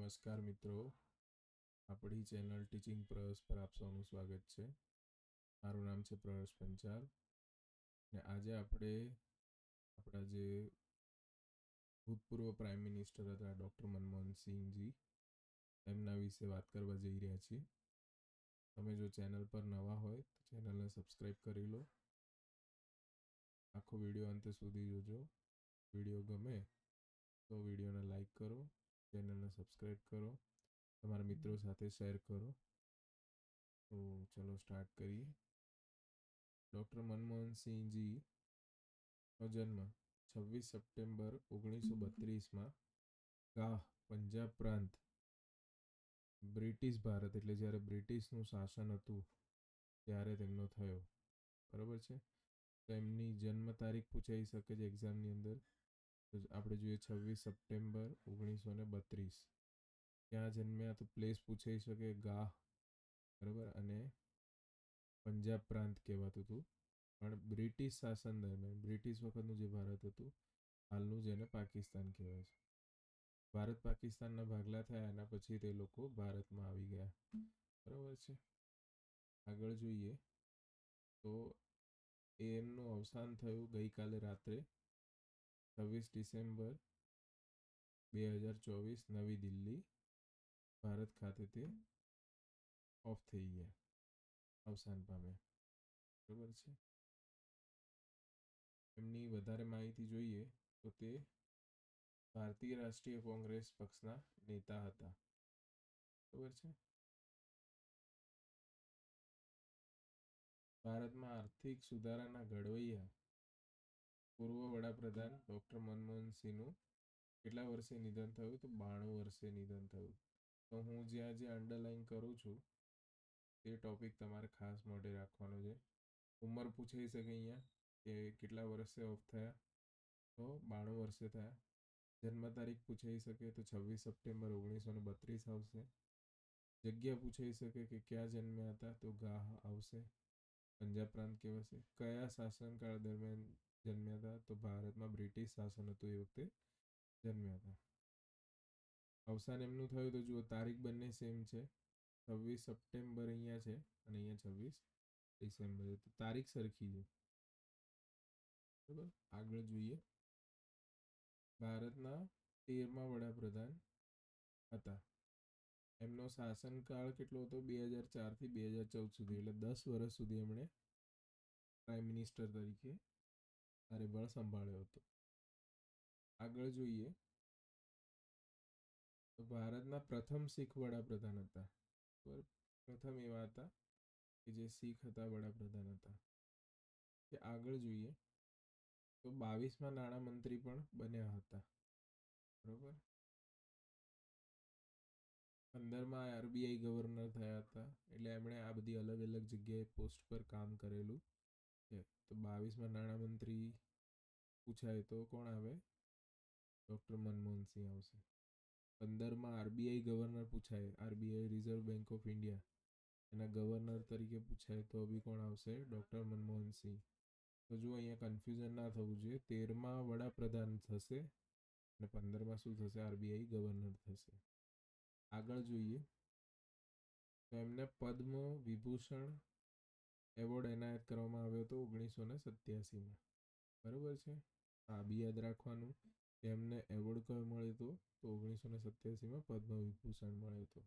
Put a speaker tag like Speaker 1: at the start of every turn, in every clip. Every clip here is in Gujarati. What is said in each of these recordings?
Speaker 1: નમસ્કાર મિત્રો, આપણી ચેનલ ટીચિંગ પ્રયાસ પર આપ સૌનું સ્વાગત છે. મારું નામ છે પ્રયાસ પંચાલ અને આજે આપણે આપણા જે ભૂતપૂર્વ પ્રાઇમ મિનિસ્ટર હતા ડૉક્ટર મનમોહન સિંહજી એમના વિશે વાત કરવા જઈ રહ્યા છીએ. તમે જો ચેનલ પર નવા હોય તો ચેનલને સબસ્ક્રાઈબ કરી લો. આખો વિડીયો અંત સુધી જોજો. વિડીયો ગમે તો વિડીયોને લાઈક કરો, ચેનલને સબસ્ક્રાઈબ કરો, તમારા મિત્રો સાથે શેર કરો. તો ચલો સ્ટાર્ટ કરીએ. ડૉક્ટર મનમોહન સિંહજીનો જન્મ 26 સપ્ટેમ્બર 1932માં ગાહ, પંજાબ પ્રાંત, બ્રિટિશ ભારત એટલે જ્યારે બ્રિટિશનું શાસન હતું ત્યારે તેમનો થયો. બરાબર છે. તો એમની જન્મ તારીખ પૂછાઈ શકે છે એક્ઝામની અંદર. તો આપણે જોઈએ 26 સપ્ટેમ્બર 1932. ક્યાં જન્મ્યા તો પ્લેસ પૂછાઈ શકે ગાહ, બરાબર, અને પંજાબ પ્રાંત કહેવાતું હતું. પણ બ્રિટિશ શાસન દરમિયાન બ્રિટિશ વખતનું જે ભારત હતું હાલનું જેને પાકિસ્તાન કહેવાય છે. ભારત પાકિસ્તાનના ભાગલા થયા એના પછી તે લોકો ભારતમાં આવી ગયા. બરાબર છે. આગળ જોઈએ તો એમનું અવસાન થયું ગઈકાલે રાત્રે 26 ડિસેમ્બર 2024 નવી દિલ્હી ભારત ખાતે તે ઓફ થઈ ગયા, અવસાન પામ્યા. બરાબર છે. એમની વધારે માહિતી જોઈએ તો તે ભારતીય રાષ્ટ્રીય કોંગ્રેસ પક્ષના નેતા હતા. બરાબર છે. ભારતમાં આર્થિક સુધારાના ઘડવૈયા પૂર્વ વડાપ્રધાન ડૉક્ટર મનમોહન સિંહનું કેટલા વર્ષે નિધન થયું તો 92 વર્ષે નિધન થયું. તો હું જ્યાં અંડરલાઈન કરું છું તે ટોપિક તમારે ખાસ માટે રાખવાનો છે. ઉંમર પૂછાઈ શકે અહીંયા કે કેટલા વર્ષે ઓફ થયા તો 92 વર્ષે થયા. જન્મ તારીખ પૂછાઈ શકે તો 26 સપ્ટેમ્બર 1932 આવશે. જગ્યા પૂછાઈ શકે કે ક્યાં જન્મ્યા હતા તો ગાહ આવશે, પંજાબ પ્રાંત કહેવાશે. કયા શાસનકાળ દરમિયાન જન્મ્યા હતા તો ભારતમાં બ્રિટિશ શાસન હતું એ વખતે જન્મ્યા હતા. અવસાન એમનું થયું તો જુઓ તારીખ બંને સેમ છે. 26 સપ્ટેમ્બર અહીંયા છે અને અહીંયા 26 ડિસેમ્બર. તો તારીખ સરખી છે. બરાબર. આગળ જોઈએ. ભારતના 13મા વડાપ્રધાન હતા. એમનો શાસનકાળ કેટલો હતો 2004 થી 2014 સુધી, એટલે 10 વર્ષ સુધી એમણે પ્રાઇમ મિનિસ્ટર તરીકે કાર્યભાર સંભાળ્યો હતો. આગળ જોઈએ તો ભારતના પ્રથમ શીખ વડાપ્રધાન હતા. પ્રથમ એવા હતા કે જે શીખ હતા, વડાપ્રધાન હતા. કે આગળ જોઈએ તો 22મા નાણામંત્રી પણ બન્યા હતા. બરોબર. 15મા RBI ગવર્નર થયા હતા. એટલે એમણે આ બધી અલગ અલગ જગ્યાએ પોસ્ટ પર કામ કરેલું છે. તો 22મા નાણામંત્રી પૂછાય તો કોણ આવે? ડૉક્ટર મનમોહન સિંહ આવશે. 15મા RBI ગવર્નર પૂછાય, RBI reserve bank of India, એના ગવર્નર તરીકે પૂછાય તો બી કોણ આવશે? ડૉક્ટર મનમોહન સિંહ. તો જો અહીંયા કન્ફ્યુઝન ના થવું જોઈએ. 13મા વડાપ્રધાન થશે અને 15મા શું થશે? RBI ગવર્નર થશે. આગળ જોઈએ તો એમને પદ્મ વિભૂષણ એવોર્ડ એનાયત કરવામાં આવ્યો હતો 1987માં. બરાબર છે. આ બી યાદ રાખવાનું કે એમને એવોર્ડ કયો મળ્યો હતો તો 1987માં પદ્મ વિભૂષણ મળ્યો હતો.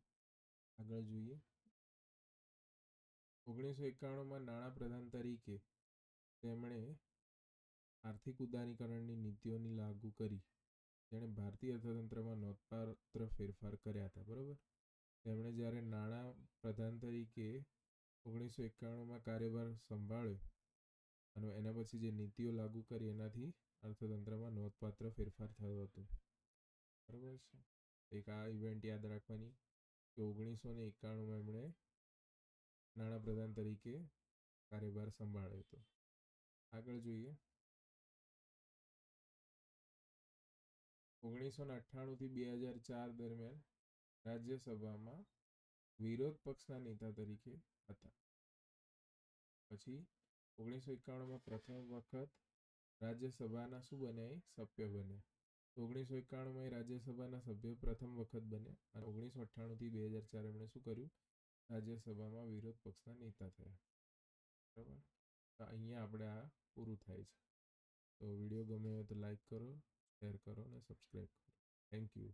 Speaker 1: આગળ જોઈએ 1991માં નાણાપ્રધાન તરીકે તેમણે આર્થિક ઉદારીકરણની નીતિઓની લાગુ કરી, જેણે ભારતીય અર્થતંત્રમાં નોંધપાત્ર ફેરફાર કર્યા હતા. બરાબર. તેમણે જ્યારે નાણાં પ્રધાન તરીકે 1991માં કાર્યભાર સંભાળ્યો અને એના પછી જે નીતિઓ લાગુ કરી એનાથી અર્થતંત્રમાં નોંધપાત્ર ફેરફાર થયો હતો. બરાબર છે. એક આ ઇવેન્ટ યાદ રાખવાની કે 1991માં એમણે નાણાપ્રધાન તરીકે કાર્યભાર સંભાળ્યો હતો. આગળ જોઈએ 1998 થી 2004 દરમિયાન રાજ્યસભામાં વિરોધ પક્ષના નેતા તરીકે હતા. પછી 1991માં પ્રથમ વખત રાજ્યસભાના શું બન્યા? સભ્ય બન્યા. 1991માં રાજ્યસભાના સભ્ય પ્રથમ વખત બન્યા અને 1998 થી 2004 એમણે શું કર્યું, રાજ્યસભામાં વિરોધ પક્ષના નેતા થયા. બરાબર, તો અહીંયા આપણે આ પૂરું થાય છે. તો વિડીયો ગમે હોય તો લાઈક કરો, શેર કરો અને સબસ્ક્રાઈબ કરો. Thank you.